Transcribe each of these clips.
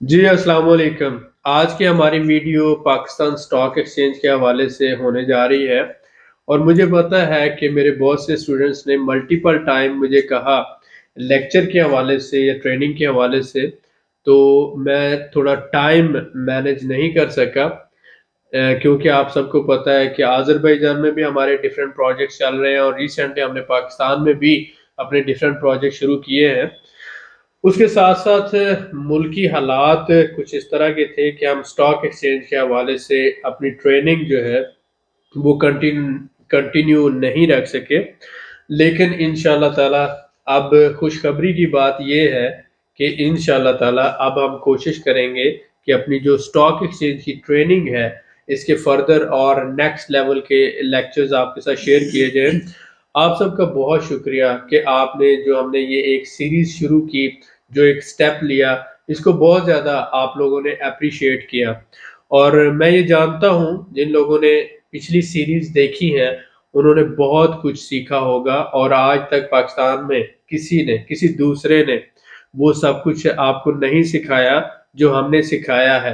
جی السلام علیکم۔ آج کی ہماری ویڈیو پاکستان سٹاک ایکسچینج کے حوالے سے ہونے جا رہی ہے، اور مجھے پتا ہے کہ میرے بہت سے اسٹوڈنٹس نے ملٹیپل ٹائم مجھے کہا لیکچر کے حوالے سے یا ٹریننگ کے حوالے سے، تو میں تھوڑا ٹائم مینج نہیں کر سکا، کیونکہ آپ سب کو پتہ ہے کہ آذربائیجان میں بھی ہمارے ڈیفرنٹ پروجیکٹس چل رہے ہیں، اور ریسنٹلی ہم نے پاکستان میں بھی اپنے ڈیفرنٹ پروجیکٹ شروع کیے ہیں۔ اس کے ساتھ ساتھ ملکی حالات کچھ اس طرح کے تھے کہ ہم سٹاک ایکسچینج کے حوالے سے اپنی ٹریننگ جو ہے وہ کنٹینیو نہیں رکھ سکے، لیکن انشاءاللہ تعالی اب خوشخبری کی بات یہ ہے کہ انشاءاللہ تعالی اب ہم کوشش کریں گے کہ اپنی جو سٹاک ایکسچینج کی ٹریننگ ہے اس کے فردر اور نیکسٹ لیول کے لیکچرز آپ کے ساتھ شیئر کیے جائیں۔ آپ سب کا بہت شکریہ کہ آپ نے جو ہم نے یہ ایک سیریز شروع کی، جو ایک سٹیپ لیا، اس کو بہت زیادہ آپ لوگوں نے اپریشیٹ کیا، اور میں یہ جانتا ہوں جن لوگوں نے پچھلی سیریز دیکھی ہے انہوں نے بہت کچھ سیکھا ہوگا، اور آج تک پاکستان میں کسی دوسرے نے وہ سب کچھ آپ کو نہیں سکھایا جو ہم نے سکھایا ہے۔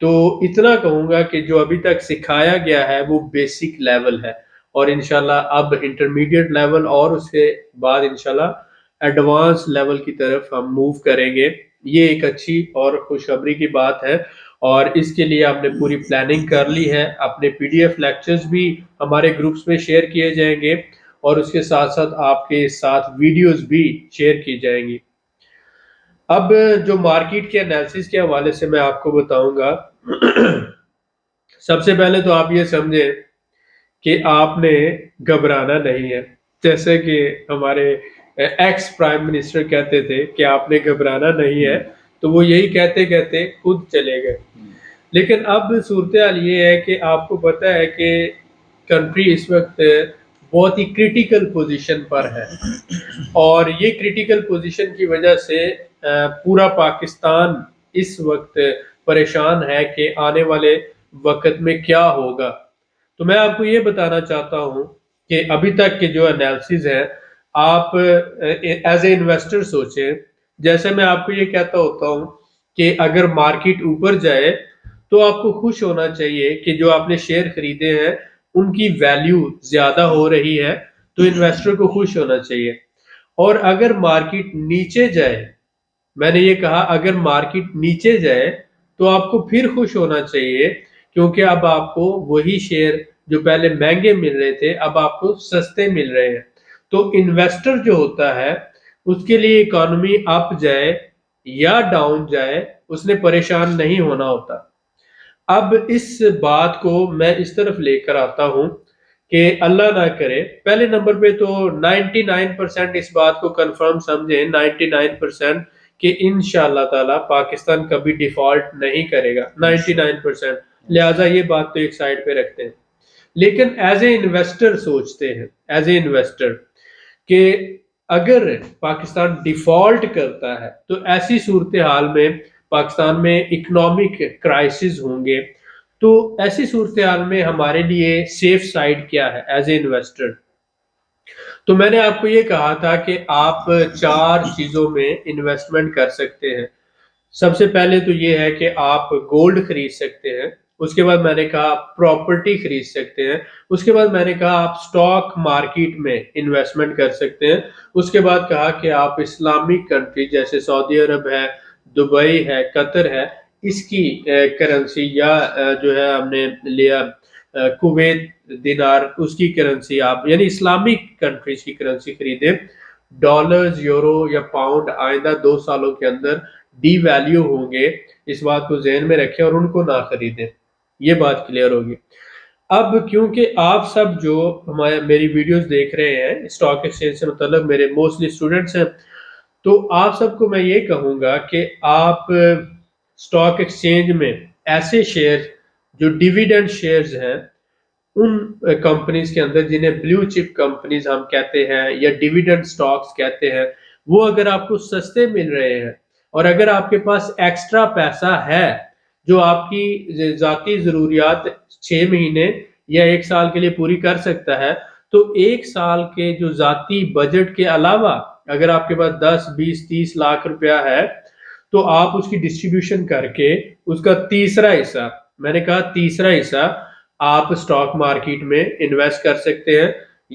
تو اتنا کہوں گا کہ جو ابھی تک سکھایا گیا ہے وہ بیسک لیول ہے، اور انشاءاللہ اب انٹرمیڈیٹ لیول اور اس کے بعد انشاءاللہ ایڈوانس لیول کی طرف ہم موو کریں گے۔ یہ ایک اچھی اور خوشخبری کی بات ہے، اور اس کے لیے آپ نے پوری پلاننگ کر لی ہے۔ اپنے پی ڈی ایف لیکچرز بھی ہمارے گروپس میں شیئر کیے جائیں گے، اور اس کے ساتھ ساتھ آپ کے ساتھ ویڈیوز بھی شیئر کی جائیں گی۔ اب جو مارکیٹ کے انالیسس کے حوالے سے میں آپ کو بتاؤں گا، سب سے پہلے تو آپ یہ سمجھیں کہ آپ نے گھبرانا نہیں ہے، جیسے کہ ہمارے ایکس پرائم منسٹر کہتے تھے کہ آپ نے گھبرانا نہیں ہے، تو وہ یہی کہتے کہتے خود چلے گئے۔ لیکن اب صورتحال یہ ہے کہ آپ کو پتہ ہے کہ کنٹری اس وقت بہت ہی کریٹیکل پوزیشن پر ہے، اور یہ کریٹیکل پوزیشن کی وجہ سے پورا پاکستان اس وقت پریشان ہے کہ آنے والے وقت میں کیا ہوگا۔ تو میں آپ کو یہ بتانا چاہتا ہوں کہ ابھی تک کے جو انالیسز ہے، آپ ایز اے انویسٹر سوچیں۔ جیسے میں آپ کو یہ کہتا ہوتا ہوں کہ اگر مارکیٹ اوپر جائے تو آپ کو خوش ہونا چاہیے کہ جو آپ نے شیئر خریدے ہیں ان کی ویلیو زیادہ ہو رہی ہے، تو انویسٹر کو خوش ہونا چاہیے۔ اور اگر مارکیٹ نیچے جائے، میں نے یہ کہا اگر مارکیٹ نیچے جائے تو آپ کو پھر خوش ہونا چاہیے، کیونکہ اب آپ کو وہی شیئر جو پہلے مہنگے مل رہے تھے اب آپ کو سستے مل رہے ہیں۔ تو انویسٹر جو ہوتا ہے اس کے لیے اکانومی اپ جائے یا ڈاؤن جائے اس نے پریشان نہیں ہونا ہوتا۔ اب اس بات کو میں اس طرف لے کر آتا ہوں کہ اللہ نہ کرے، پہلے نمبر پہ تو 99% اس بات کو کنفرم سمجھیں، 99% کہ انشاءاللہ تعالی پاکستان کبھی ڈیفالٹ نہیں کرے گا، 99%۔ لہٰذا یہ بات تو ایک سائڈ پہ رکھتے ہیں، لیکن ایز اے انویسٹر سوچتے ہیں، ایز اے انویسٹر کہ اگر پاکستان ڈیفالٹ کرتا ہے تو ایسی صورتحال میں پاکستان میں اکنامک کرائسس ہوں گے، تو ایسی صورتحال میں ہمارے لیے سیف سائڈ کیا ہے ایز اے انویسٹر؟ تو میں نے آپ کو یہ کہا تھا کہ آپ 4 چیزوں میں انویسٹمنٹ کر سکتے ہیں۔ سب سے پہلے تو یہ ہے کہ آپ گولڈ خرید سکتے ہیں، اس کے بعد میں نے کہا آپ پراپرٹی خرید سکتے ہیں، اس کے بعد میں نے کہا آپ سٹاک مارکیٹ میں انویسٹمنٹ کر سکتے ہیں، اس کے بعد کہا کہ آپ اسلامک کنٹری جیسے سعودی عرب ہے، دبئی ہے، قطر ہے، اس کی کرنسی، یا جو ہے ہم نے لیا کویت دینار، اس کی کرنسی آپ یعنی اسلامک کنٹریز کی کرنسی خریدیں۔ ڈالرز، یورو یا پاؤنڈ آئندہ 2 سالوں کے اندر ڈی ویلیو ہوں گے، اس بات کو ذہن میں رکھیں اور ان کو نہ خریدیں۔ یہ بات کلیئر ہوگی۔ اب کیونکہ آپ سب جو میری ویڈیوز دیکھ رہے ہیں اسٹاک ایکسچینج سے متعلق میرے موسٹلی اسٹوڈنٹس ہیں، تو آپ سب کو میں یہ کہوں گا کہ آپ اسٹاک ایکسچینج میں ایسے شیئر جو ڈیویڈنڈ شیئرز ہیں ان کمپنیز کے اندر جنہیں بلیو چپ کمپنیز ہم کہتے ہیں یا ڈیویڈنڈ سٹاکس کہتے ہیں، وہ اگر آپ کو سستے مل رہے ہیں اور اگر آپ کے پاس ایکسٹرا پیسہ ہے جو آپ کی ذاتی ضروریات 6 مہینے یا 1 سال کے لیے پوری کر سکتا ہے، تو 1 سال کے جو ذاتی بجٹ کے علاوہ اگر آپ کے پاس 10 20 30 لاکھ روپیہ ہے تو آپ اس کی ڈسٹریبیوشن کر کے اس کا تیسرا حصہ، میں نے کہا تیسرا حصہ آپ اسٹاک مارکیٹ میں انویسٹ کر سکتے ہیں،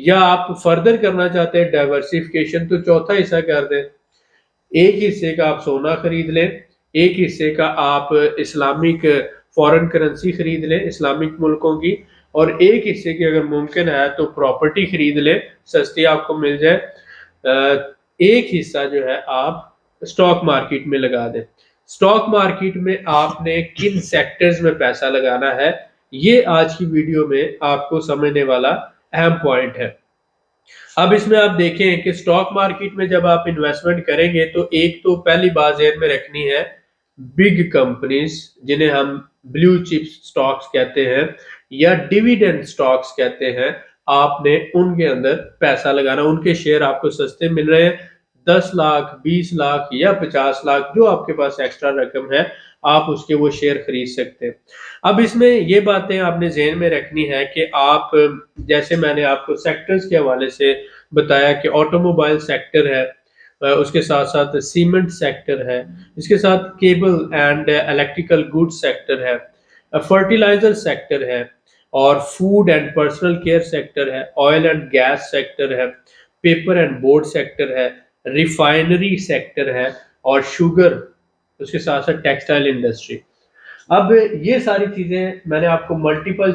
یا آپ فردر کرنا چاہتے ہیں ڈائیورسیفیکیشن تو چوتھا حصہ کر دیں، ایک حصے کا آپ سونا خرید لیں، ایک حصے کا آپ اسلامک فورن کرنسی خرید لیں اسلامک ملکوں کی، اور ایک حصے کی اگر ممکن ہے تو پراپرٹی خرید لیں، سستی آپ کو مل جائے، ایک حصہ جو ہے آپ اسٹاک مارکیٹ میں لگا دیں۔ اسٹاک مارکیٹ میں آپ نے کن سیکٹرز میں پیسہ لگانا ہے، یہ آج کی ویڈیو میں آپ کو سمجھنے والا اہم پوائنٹ ہے۔ اب اس میں آپ دیکھیں کہ اسٹاک مارکیٹ میں جب آپ انویسٹمنٹ کریں گے تو ایک تو پہلی بات ذہن میں رکھنی ہے، بگ کمپنیز جنہیں ہم بلیو چپ سٹاکس کہتے ہیں یا ڈیویڈنڈ سٹاکس کہتے ہیں، آپ نے ان کے اندر پیسہ لگانا، ان کے شیئر آپ کو سستے مل رہے ہیں، 10 لاکھ 20 لاکھ یا 50 لاکھ جو آپ کے پاس ایکسٹرا رقم ہے آپ اس کے وہ شیئر خرید سکتے ہیں۔ اب اس میں یہ باتیں آپ نے ذہن میں رکھنی ہے کہ آپ، جیسے میں نے آپ کو سیکٹرز کے حوالے سے بتایا کہ آٹو موبائل سیکٹر ہے، اس کے ساتھ ساتھ سیمنٹ سیکٹر ہے، اس کے ساتھ cable and electrical good sector ہے، فرٹیلائزر سیکٹر ہے، اور food and personal care sector ہے، آئل اینڈ گیس سیکٹر ہے، پیپر اینڈ بورڈ سیکٹر ہے، ریفائنری سیکٹر ہے، اور شوگر، اس کے ساتھ ساتھ ٹیکسٹائل انڈسٹری۔ اب یہ ساری چیزیں میں نے آپ کو ملٹیپل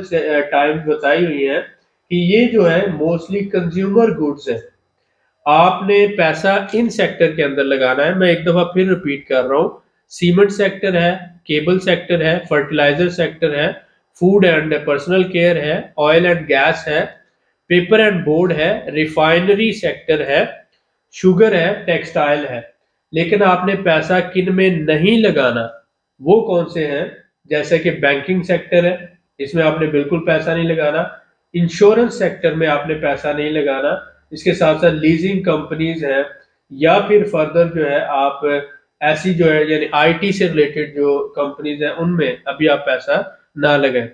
ٹائم بتائی ہوئی ہیں کہ یہ جو ہے موسٹلی کنزیومر گڈز ہے، آپ نے پیسہ ان سیکٹر کے اندر لگانا ہے۔ میں ایک دفعہ پھر ریپیٹ کر رہا ہوں، سیمنٹ سیکٹر ہے، کیبل سیکٹر ہے، فرٹیلائزر سیکٹر ہے، فوڈ اینڈ پرسنل کیئر ہے، آئل اینڈ گیس ہے، پیپر اینڈ بورڈ ہے، ریفائنری سیکٹر ہے، شوگر ہے، ٹیکسٹائل ہے۔ لیکن آپ نے پیسہ کن میں نہیں لگانا، وہ کون سے ہیں؟ جیسے کہ بینکنگ سیکٹر ہے، اس میں آپ نے بالکل پیسہ نہیں لگانا، انشورنس سیکٹر میں آپ نے پیسہ نہیں لگانا، اس کے ساتھ ساتھ لیزنگ کمپنیز ہیں، یا پھر فردر جو ہے آپ ایسی جو ہے یعنی آئی ٹی سے ریلیٹڈ جو کمپنیز ہیں ان میں ابھی آپ پیسہ نہ لگائیں۔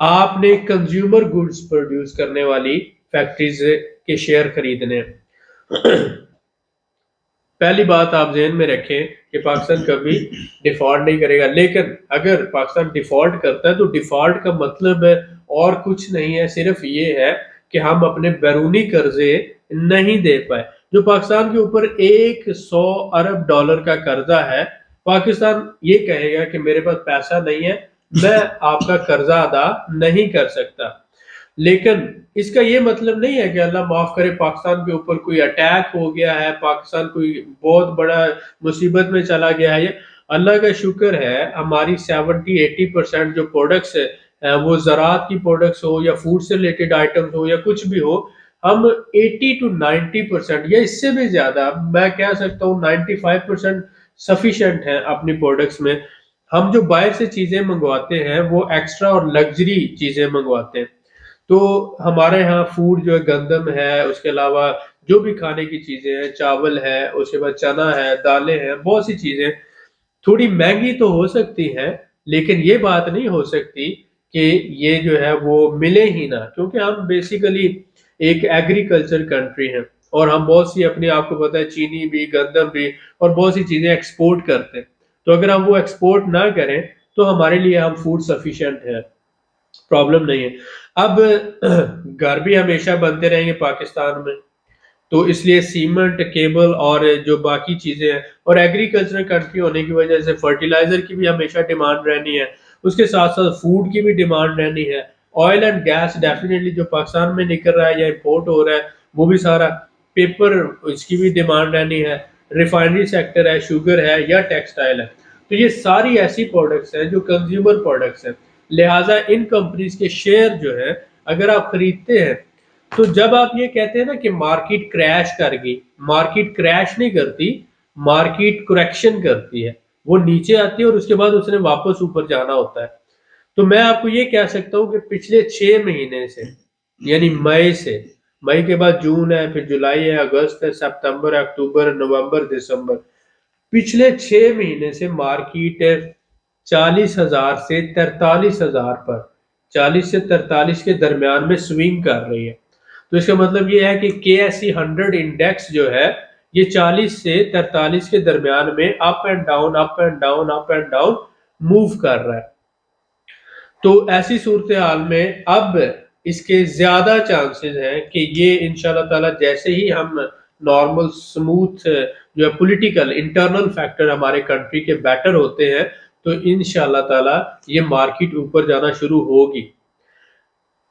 آپ نے کنزیومر گڈز پروڈیوس کرنے والی فیکٹریز کے شیئر خریدنے ہیں۔ پہلی بات آپ ذہن میں رکھیں کہ پاکستان کبھی ڈیفالٹ نہیں کرے گا، لیکن اگر پاکستان ڈیفالٹ کرتا ہے تو ڈیفالٹ کا مطلب اور کچھ نہیں ہے، صرف یہ ہے کہ ہم اپنے بیرونی قرضے نہیں دے پائے۔ جو پاکستان کے اوپر 100 ارب ڈالر کا قرضہ ہے، پاکستان یہ کہے گا کہ میرے پاس پیسہ نہیں ہے، میں آپ کا قرضہ ادا نہیں کر سکتا۔ لیکن اس کا یہ مطلب نہیں ہے کہ اللہ معاف کرے پاکستان کے اوپر کوئی اٹیک ہو گیا ہے، پاکستان کوئی بہت بڑا مصیبت میں چلا گیا ہے۔ اللہ کا شکر ہے ہماری 70-80% جو پروڈکٹس ہے وہ زراعت کی پروڈکٹس ہو یا فوڈ سے ریلیٹڈ آئٹمز ہو یا کچھ بھی ہو، ہم 80-90% یا اس سے بھی زیادہ، میں کہہ سکتا ہوں 95% سفیشینٹ ہیں اپنی پروڈکٹس میں۔ ہم جو باہر سے چیزیں منگواتے ہیں وہ ایکسٹرا اور لگژری چیزیں منگواتے ہیں، تو ہمارے ہاں فوڈ جو ہے گندم ہے، اس کے علاوہ جو بھی کھانے کی چیزیں ہیں، چاول ہے، اس کے بعد چنا ہے، دالیں ہیں، بہت سی چیزیں تھوڑی مہنگی تو ہو سکتی ہیں، لیکن یہ بات نہیں ہو سکتی کہ یہ جو ہے وہ ملے ہی نہ، کیونکہ ہم بیسیکلی ایک ایگریکلچر کنٹری ہیں، اور ہم بہت سی اپنے آپ کو پتہ ہے چینی بھی، گندم بھی، اور بہت سی چیزیں ایکسپورٹ کرتے ہیں۔ تو اگر ہم وہ ایکسپورٹ نہ کریں تو ہمارے لیے ہم فوڈ سفیشینٹ ہے، پرابلم نہیں ہے۔ اب گھر بھی ہمیشہ بنتے رہیں گے پاکستان میں، تو اس لیے سیمنٹ، کیبل اور جو باقی چیزیں ہیں، اور ایگریکلچر کنٹری ہونے کی وجہ سے فرٹیلائزر کی بھی ہمیشہ ڈیمانڈ رہنی ہے، اس کے ساتھ ساتھ فوڈ کی بھی ڈیمانڈ رہنی ہے، آئل اینڈ گیس ڈیفینیٹلی جو پاکستان میں نکل رہا ہے یا امپورٹ ہو رہا ہے وہ بھی سارا، پیپر اس کی بھی ڈیمانڈ رہنی ہے، ریفائنری سیکٹر ہے، شوگر ہے یا ٹیکسٹائل ہے۔ تو یہ ساری ایسی پروڈکٹس ہیں جو کنزیومر پروڈکٹس ہیں، لہٰذا ان کمپنیز کے شیئر جو ہے اگر آپ خریدتے ہیں تو جب آپ یہ کہتے ہیں نا کہ مارکیٹ کریش کر گئی، مارکیٹ کریش نہیں کرتی، مارکیٹ کریکشن کرتی ہے، وہ نیچے آتی ہے اور اس کے بعد اس نے واپس اوپر جانا ہوتا ہے۔ تو میں آپ کو یہ کہہ سکتا ہوں کہ پچھلے 6 مہینے سے، یعنی مئی سے، مئی کے بعد جون ہے، پھر جولائی ہے، اگست ہے، سپتمبر، اکتوبر، نومبر، دسمبر، پچھلے 6 مہینے سے مارکیٹ 40,000 سے 43,000 پر، 40 سے 43 کے درمیان میں سوئنگ کر رہی ہے۔ تو اس کا مطلب یہ ہے کہ کے ایس سی 100 انڈیکس جو ہے یہ 40 سے 43 کے درمیان میں up and down up and down up and down move کر رہا ہے. تو ایسی صورتحال میں اب اس کے زیادہ چانسز ہیں کہ یہ انشاءاللہ تعالی جیسے ہی ہم نارمل سموتھ جو ہے پولیٹیکل انٹرنل فیکٹر ہمارے کنٹری کے بیٹر ہوتے ہیں تو انشاءاللہ تعالی یہ مارکیٹ اوپر جانا شروع ہوگی.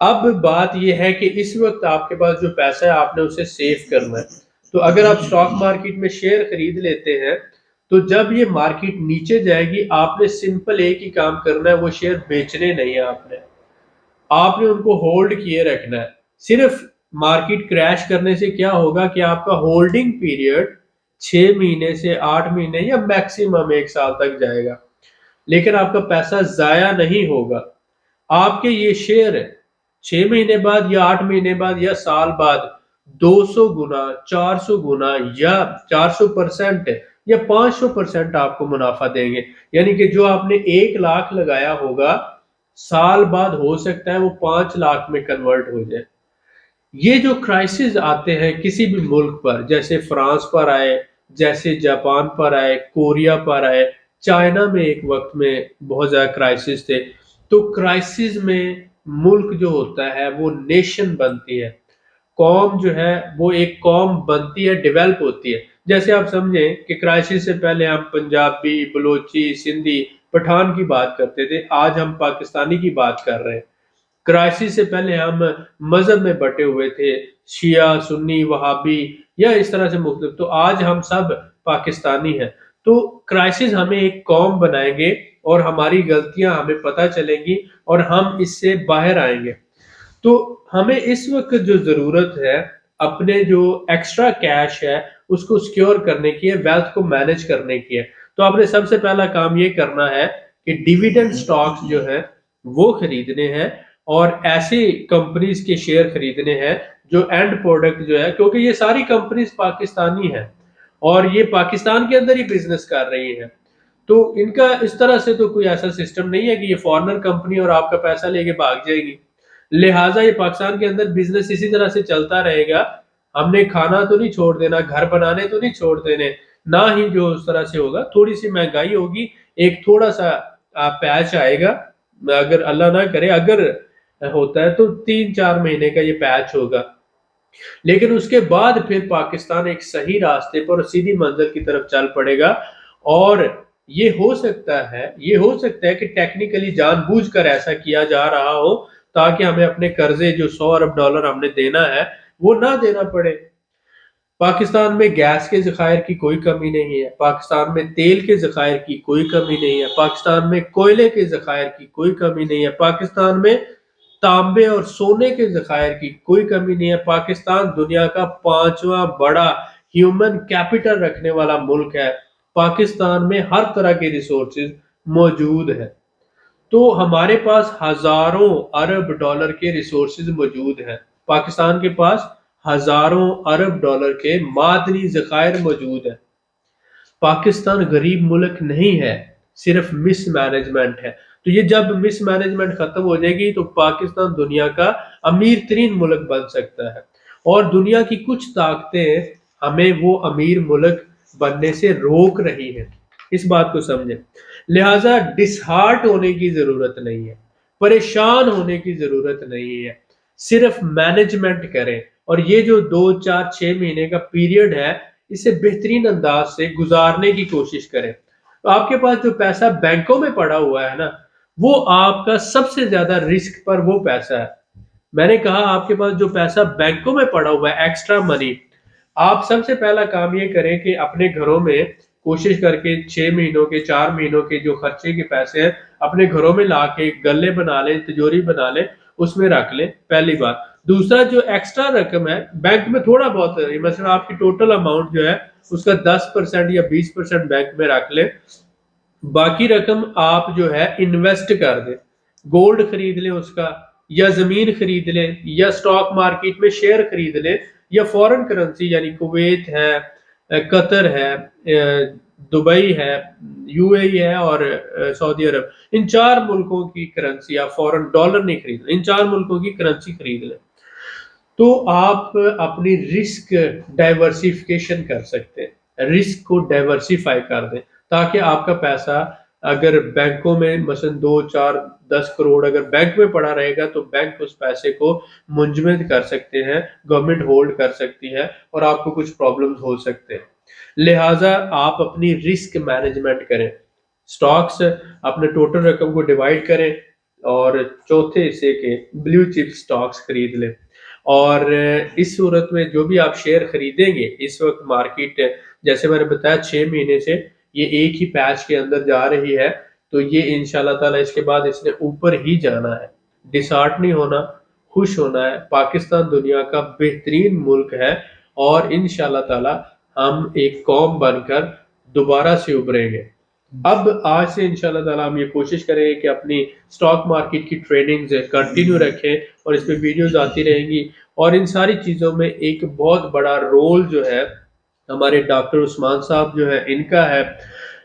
اب بات یہ ہے کہ اس وقت آپ کے پاس جو پیسہ ہے آپ نے اسے سیو کرنا ہے. تو اگر آپ سٹاک مارکیٹ میں شیئر خرید لیتے ہیں تو جب یہ مارکیٹ نیچے جائے گی آپ نے سمپل ایک ہی کام کرنا ہے, وہ شیئر بیچنے نہیں ہے, آپ نے ان کو ہولڈ کیے رکھنا ہے. صرف مارکیٹ کریش کرنے سے کیا ہوگا کہ آپ کا ہولڈنگ پیریڈ 6 مہینے سے 8 مہینے یا میکسیمم 1 سال تک جائے گا, لیکن آپ کا پیسہ ضائع نہیں ہوگا. آپ کے یہ شیئر 6 مہینے بعد یا 8 مہینے بعد یا سال بعد 200 گنا 400 گنا یا 400% یا 500% آپ کو منافع دیں گے. یعنی کہ جو آپ نے 1 لاکھ لگایا ہوگا سال بعد ہو سکتا ہے وہ 5 لاکھ میں کنورٹ ہو جائے. یہ جو کرائسس آتے ہیں کسی بھی ملک پر, جیسے فرانس پر آئے, جیسے جاپان پر آئے, کوریا پر آئے, چائنا میں ایک وقت میں بہت زیادہ کرائسس تھے, تو کرائسس میں ملک جو ہوتا ہے وہ نیشن بنتی ہے, قوم جو ہے وہ ایک قوم بنتی ہے, ڈیولپ ہوتی ہے. جیسے آپ سمجھیں کہ کرائسس سے پہلے ہم پنجابی, بلوچی, سندھی, پٹھان کی بات کرتے تھے, آج ہم پاکستانی کی بات کر رہے ہیں. کرائسس سے پہلے ہم مذہب میں بٹے ہوئے تھے, شیعہ, سنی, وہابی یا اس طرح سے مختلف, تو آج ہم سب پاکستانی ہیں. تو کرائسس ہمیں ایک قوم بنائیں گے اور ہماری غلطیاں ہمیں پتہ چلیں گی اور ہم اس سے باہر آئیں گے. تو ہمیں اس وقت جو ضرورت ہے اپنے جو ایکسٹرا کیش ہے اس کو سیکیور کرنے کی ہے, ویلتھ کو مینج کرنے کی ہے. تو آپ نے سب سے پہلا کام یہ کرنا ہے کہ ڈیویڈنڈ سٹاکس جو ہیں وہ خریدنے ہیں اور ایسی کمپنیز کے شیئر خریدنے ہیں جو اینڈ پروڈکٹ جو ہے, کیونکہ یہ ساری کمپنیز پاکستانی ہیں اور یہ پاکستان کے اندر ہی بزنس کر رہی ہیں. تو ان کا اس طرح سے تو کوئی ایسا سسٹم نہیں ہے کہ یہ فارنر کمپنی اور آپ کا پیسہ لے کے بھاگ جائے گی. لہٰذا یہ پاکستان کے اندر بزنس اسی طرح سے چلتا رہے گا. ہم نے کھانا تو نہیں چھوڑ دینا, گھر بنانے تو نہیں چھوڑ دینے, نہ ہی جو اس طرح سے ہوگا تھوڑی سی مہنگائی ہوگی, ایک تھوڑا سا پیچ آئے گا, اگر اللہ نہ کرے اگر ہوتا ہے تو 3-4 مہینے کا یہ پیچ ہوگا, لیکن اس کے بعد پھر پاکستان ایک صحیح راستے پر سیدھی منزل کی طرف چل پڑے گا. اور یہ ہو سکتا ہے کہ ٹیکنیکلی جان بوجھ کر ایسا کیا جا رہا ہو تاکہ ہمیں اپنے قرضے جو $100 ارب ہم نے دینا ہے وہ نہ دینا پڑے. پاکستان میں گیس کے ذخائر کی کوئی کمی نہیں ہے, پاکستان میں تیل کے ذخائر کی کوئی کمی نہیں ہے, پاکستان میں کوئلے کے ذخائر کی کوئی کمی نہیں ہے, پاکستان میں تانبے اور سونے کے ذخائر کی کوئی کمی نہیں ہے. پاکستان دنیا کا 5واں بڑا ہیومن کیپٹل رکھنے والا ملک ہے. پاکستان میں ہر طرح کے ریسورسز موجود ہیں. تو ہمارے پاس ہزاروں ارب ڈالر کے ریسورسز موجود ہیں, پاکستان کے پاس ہزاروں ارب ڈالر کے معدنی ذخائر موجود ہیں. پاکستان غریب ملک نہیں ہے, صرف مس مینجمنٹ ہے. تو یہ جب مس مینجمنٹ ختم ہو جائے گی تو پاکستان دنیا کا امیر ترین ملک بن سکتا ہے, اور دنیا کی کچھ طاقتیں ہمیں وہ امیر ملک بننے سے روک رہی ہیں, اس بات کو سمجھیں. لہٰذا ڈسہارٹ ہونے کی ضرورت نہیں ہے, پریشان ہونے کی ضرورت نہیں ہے, صرف مینجمنٹ کریں اور یہ جو 2-4-6 مہینے کا پیریڈ ہے اسے بہترین انداز سے گزارنے کی کوشش کریں. تو آپ کے پاس جو پیسہ بینکوں میں پڑا ہوا ہے نا, وہ آپ کا سب سے زیادہ رسک پر وہ پیسہ ہے. میں نے کہا آپ کے پاس جو پیسہ بینکوں میں پڑا ہوا ہے ایکسٹرا منی, آپ سب سے پہلا کام یہ کریں کہ اپنے گھروں میں کوشش کر کے 6 مہینوں کے 4 مہینوں کے جو خرچے کے پیسے ہیں اپنے گھروں میں لا کے گلے بنا لیں, تجوری بنا لیں, اس میں رکھ لیں, پہلی بات. دوسرا جو ایکسٹرا رقم ہے بینک میں تھوڑا بہت ہے, مثلا آپ کی ٹوٹل اماؤنٹ جو ہے اس کا 10% یا 20% بینک میں رکھ لیں, باقی رقم آپ جو ہے انویسٹ کر دیں, گولڈ خرید لیں اس کا, یا زمین خرید لیں, یا سٹاک مارکیٹ میں شیئر خرید لیں, یا فورن کرنسی یعنی کویت ہے, قطر ہے, دبئی ہے, یو اے ای ہے اور سعودی عرب, ان 4 ملکوں کی کرنسی, آپ فورن ڈالر نہیں خرید لیں, ان 4 ملکوں کی کرنسی خرید لیں. تو آپ اپنی رسک ڈائیورسیفیکیشن کر سکتے ہیں، رسک کو ڈائیورسیفائی کر دیں تاکہ آپ کا پیسہ اگر بینکوں میں مثلا 2 4 10 کروڑ اگر بینک میں پڑا رہے گا تو بینک اس پیسے کو منجمد کر سکتے ہیں، گورنمنٹ ہولڈ کر سکتی ہے اور آپ کو کچھ پرابلمز ہو سکتے ہیں۔ لہٰذا آپ اپنی رسک مینجمنٹ کریں، سٹاکس اپنے ٹوٹل رقم کو ڈیوائڈ کریں اور چوتھے حصے کے بلیو چپ سٹاکس خرید لیں، اور اس صورت میں جو بھی آپ شیئر خریدیں گے اس وقت مارکیٹ جیسے میں نے بتایا 6 مہینے سے یہ ایک ہی پیچ کے اندر جا رہی ہے، تو یہ انشاءاللہ تعالیٰ اس کے بعد اس نے اوپر ہی جانا ہے، ڈسہارٹ نہیں ہونا، خوش ہونا ہے۔ پاکستان دنیا کا بہترین ملک ہے اور انشاءاللہ تعالیٰ ہم ایک قوم بن کر دوبارہ سے ابھریں گے۔ اب آج سے انشاءاللہ تعالیٰ ہم یہ کوشش کریں گے کہ اپنی سٹاک مارکیٹ کی ٹریڈنگز کنٹینیو رکھیں اور اس پہ ویڈیوز آتی رہیں گی، اور ان ساری چیزوں میں ایک بہت بڑا رول جو ہے ہمارے ڈاکٹر عثمان صاحب جو ہے ان کا ہے،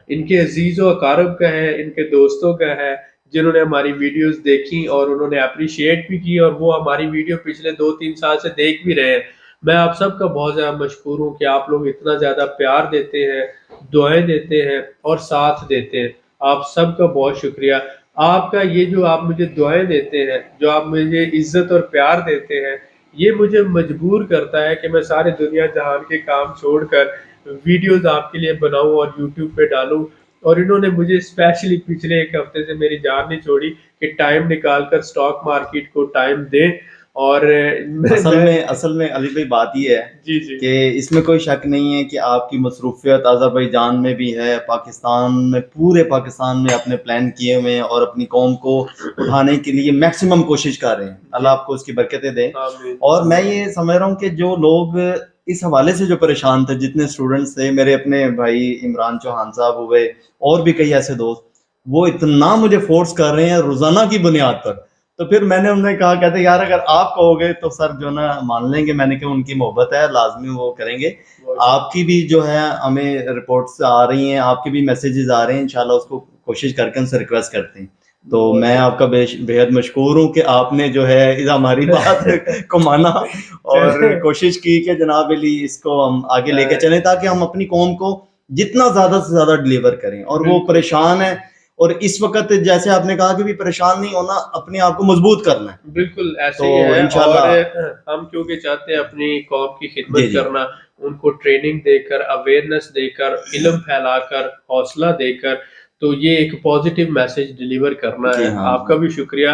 ان کے عزیز و اقارب کا ہے، ان کے دوستوں کا ہے جنہوں نے ہماری ویڈیوز دیکھی اور انہوں نے اپریشیٹ بھی کی، اور وہ ہماری ویڈیو پچھلے 2 3 سال سے دیکھ بھی رہے ہیں۔ میں آپ سب کا بہت زیادہ مشکور ہوں کہ آپ لوگ اتنا زیادہ پیار دیتے ہیں، دعائیں دیتے ہیں اور ساتھ دیتے ہیں، آپ سب کا بہت شکریہ۔ آپ کا یہ جو آپ مجھے دعائیں دیتے ہیں، جو آپ مجھے عزت اور پیار دیتے ہیں، یہ مجھے مجبور کرتا ہے کہ میں سارے دنیا جہان کے کام چھوڑ کر ویڈیوز آپ کے لیے بناؤں اور یوٹیوب پہ ڈالوں، اور انہوں نے مجھے اسپیشلی پچھلے 1 ہفتے سے میری جان نہیں چھوڑی کہ ٹائم نکال کر سٹاک مارکیٹ کو ٹائم دیں، اور اصل میں علی بھائی بات یہ ہے جی جی کہ اس میں کوئی شک نہیں ہے کہ آپ کی مصروفیت آذربائیجان میں بھی ہے، پاکستان میں، پورے پاکستان میں اپنے پلان کیے ہوئے ہیں اور اپنی قوم کو اٹھانے کے لیے میکسیمم کوشش کر رہے ہیں، اللہ آپ کو اس کی برکتیں دے۔ آمین۔ اور میں یہ سمجھ رہا ہوں کہ جو لوگ اس حوالے سے جو پریشان تھے، جتنے اسٹوڈنٹس تھے، میرے اپنے بھائی عمران چوہان صاحب ہوئے اور بھی کئی ایسے دوست، وہ اتنا مجھے فورس کر رہے ہیں روزانہ کی بنیاد پر، تو پھر میں نے انہیں کہا، کہتے یار اگر آپ کہو گے تو سر جو نا مان لیں گے۔ میں نے کہا ان کی محبت ہے، لازمی وہ کریں گے۔ آپ کی بھی جو ہے ہمیں رپورٹس آ رہی ہیں، آپ کے بھی میسیجز آ رہے ہیں، انشاءاللہ اس کو کوشش کر کے ان سے ریکویسٹ کرتے ہیں۔ تو میں آپ کا بےحد مشکور ہوں کہ آپ نے جو ہے ہماری بات کو مانا اور کوشش کی کہ جناب علی اس کو ہم آگے لے کے چلیں تاکہ ہم اپنی قوم کو جتنا زیادہ سے زیادہ ڈلیور کریں۔ اور وہ پریشان ہے، اور اس وقت جیسے آپ نے کہا کہ بھی پریشان نہیں ہونا، اپنے آپ کو مضبوط کرنا ہے۔ بالکل ایسے ہی ہے، اور ہم کیونکہ چاہتے ہیں اپنی قوم کی خدمت کرنا، ان کو ٹریننگ دے کر، اویئرنیس دے کر، علم پھیلا کر، حوصلہ دے کر، تو یہ ایک پازیٹیو میسج ڈیلیور کرنا ہے۔ آپ کا بھی شکریہ،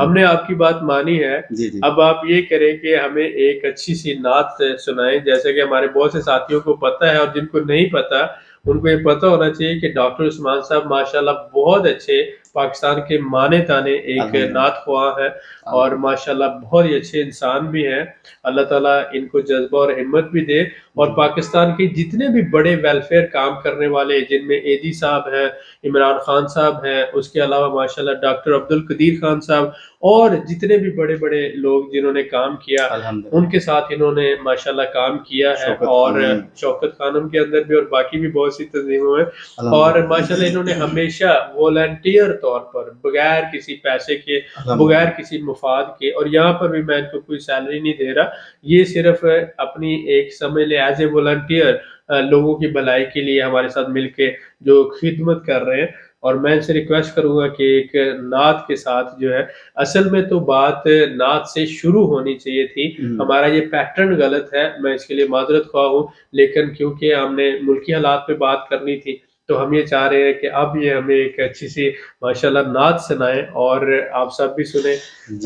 ہم نے آپ کی بات مانی ہے۔ اب آپ یہ کریں کہ ہمیں ایک اچھی سی نعت سنائیں، جیسے کہ ہمارے بہت سے ساتھیوں کو پتہ ہے، اور جن کو نہیں پتہ ان کو یہ پتہ ہونا چاہیے کہ ڈاکٹر عثمان صاحب ماشاءاللہ بہت اچھے پاکستان کے مانے تانے ایک نعت خواہ ہے، اور ماشاءاللہ بہت ہی اچھے انسان بھی ہیں۔ اللہ تعالیٰ ان کو جذبہ اور ہمت بھی دے، اور پاکستان کے جتنے بھی بڑے ویلفیئر کام کرنے والے، جن میں اے جی صاحب ہیں، عمران خان صاحب ہیں، اس کے علاوہ ماشاءاللہ ڈاکٹر عبدالقدیر خان صاحب، اور جتنے بھی بڑے بڑے لوگ جنہوں نے کام کیا ان کے ساتھ انہوں نے ماشاءاللہ کام کیا ہے، اور شوکت خانم کے اندر بھی، اور باقی بھی بہت سی تنظیموں میں، اور ماشاءاللہ انہوں نے ہمیشہ والنٹیئر طور پر بغیر کسی پیسے کے، بغیر کسی مفاد کے، اور یہاں پر بھی میں ان کو کوئی سیلری نہیں دے رہا، یہ صرف اپنی ایک سمجھ لے ایز اے والنٹیئر لوگوں کی بھلائی کے لیے ہمارے ساتھ مل کے جو خدمت کر رہے ہیں۔ اور میں ان سے ریکویسٹ کروں گا کہ ایک نعت کے ساتھ جو ہے، اصل میں تو بات نعت سے شروع ہونی چاہیے تھی، ہمارا یہ پیٹرن غلط ہے، میں اس کے لیے معذرت خواہ ہوں، لیکن کیونکہ ہم نے ملکی حالات پہ بات کرنی تھی تو ہم یہ چاہ رہے ہیں کہ اب یہ ہمیں ایک اچھی سی ماشاءاللہ نعت سنائیں، اور آپ سب بھی سنیں۔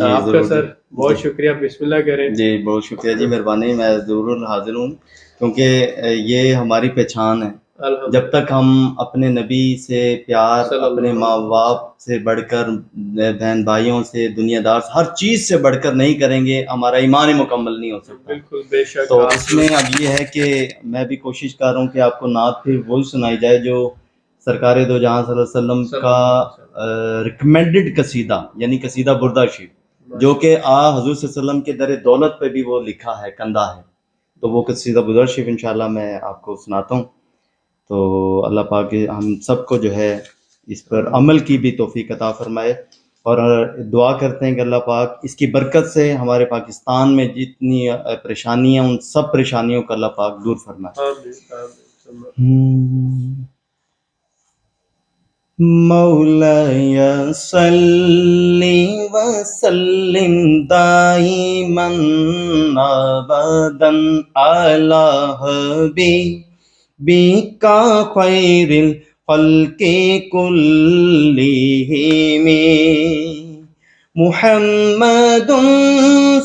آپ کا سر بہت شکریہ، بسم اللہ کریں۔ جی بہت شکریہ جی، مہربانی، میں ضرور حاضر ہوں، کیونکہ یہ ہماری پہچان ہے۔ جب تک ہم اپنے نبی سے پیار، اپنے ماں باپ سے بڑھ کر، بہن بھائیوں سے، دنیا دار سے، ہر چیز سے بڑھ کر نہیں کریں گے، ہمارا ایمان مکمل نہیں ہو سکتا۔ بالکل بے شک۔ تو اس میں اب یہ ہے کہ میں بھی کوشش کر رہا ہوں کہ آپ کو نعت پھر وہی سنائی جائے جو سرکار دو جہاں صلی اللہ علیہ وسلم کا ریکمینڈڈ قصیدہ، یعنی قصیدہ بردہ شریف، جو کہ حضور صلی اللہ علیہ وسلم کے در دولت پہ بھی وہ لکھا ہے، کندہ ہے۔ تو وہ قصیدہ بردہ شریف انشاءاللہ میں آپ کو سناتا ہوں۔ تو اللہ پاک ہم سب کو جو ہے اس پر عمل کی بھی توفیق عطا فرمائے، اور دعا کرتے ہیں کہ اللہ پاک اس کی برکت سے ہمارے پاکستان میں جتنی پریشانیاں ان سب پریشانیوں کو اللہ پاک دور فرمائے. مولاي صل وسلم دائما ابدا على حبيبك خير الخلق كلهم محمد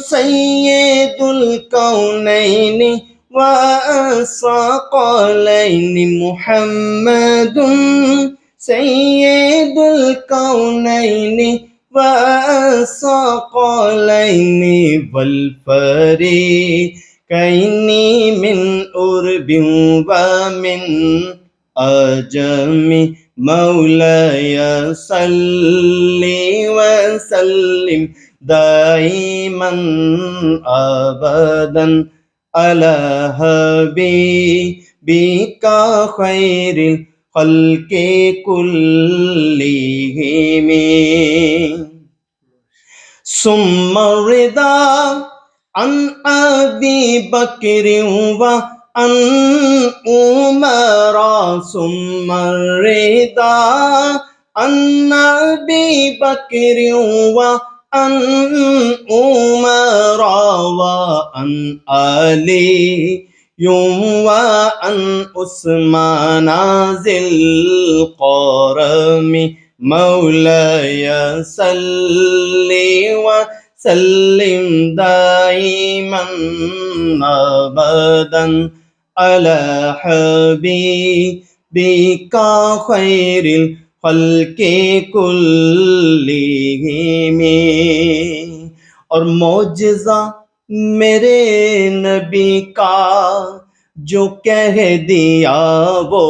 سيد الكونين والثقلين محمد سيد الكونين والثقلين والفريقين من أرب ومن أجم مولاي صل وسلم دائما أبدا على حبيبك خير خلق كلهم ثم الرضا عن أبي بكر وعن عمر ثم الرضا عن أبي بكر وعن عمر وعن علي وعن عثمان ذي القرم مولاي صل وسلم دائما ابدا على حبيبك خير الخلق كلهم. اور معجزہ میرے نبی کا جو کہہ دیا وہ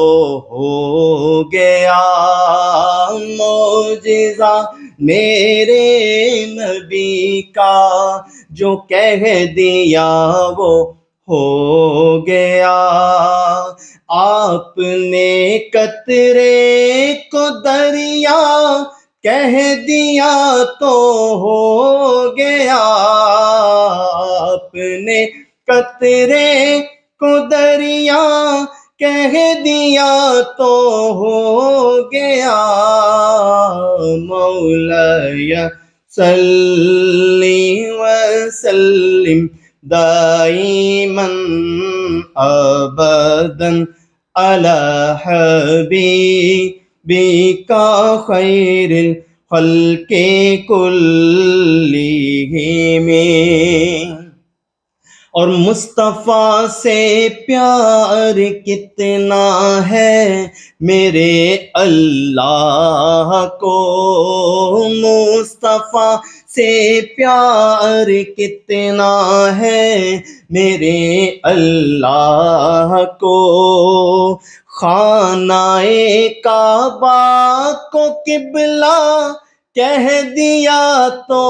ہو گیا معجزہ میرے نبی کا جو کہہ دیا وہ ہو گیا آپ نے قطرے کو دریا کہہ دیا تو ہو گیا آپ نے قطرے کو دریا کہہ دیا تو ہو گیا مولاي صل وسلم دائما ابدا على حبيبك خير الخلق كلهم. اور مصطفیٰ سے پیار کتنا ہے میرے اللہ کو مصطفیٰ سے پیار کتنا ہے میرے اللہ کو خانہ کعبہ کو قبلہ کہہ دیا تو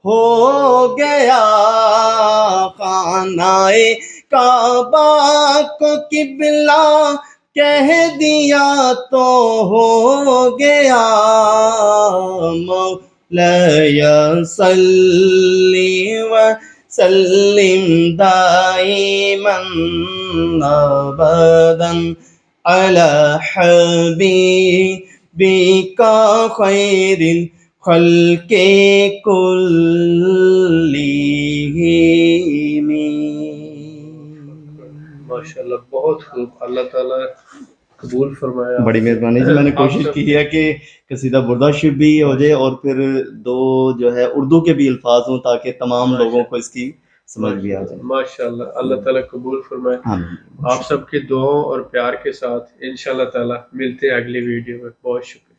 ہو گیا خانہ کعبہ کو قبلہ کہہ دیا تو ہو گیا مولاي صل وسلم دائما ابدا على حبيبك خير الخلق كلهم. ماشاءاللہ بہت خوب. اللہ تعالیٰ قبول فرمایا. بڑی مہربانی جی. میں نے کوشش کی ہے کہ قصیدہ بردہ شریف بھی ہو جائے اور پھر دو جو ہے اردو کے بھی الفاظ ہوں تاکہ تمام لوگوں کو اس کی سمجھ بھی آ جائے. ماشاءاللہ اللہ تعالیٰ قبول فرمائے. آپ سب کے دعاؤں اور پیار کے ساتھ انشاءاللہ تعالیٰ ملتے ہیں اگلی ویڈیو میں. بہت شکریہ.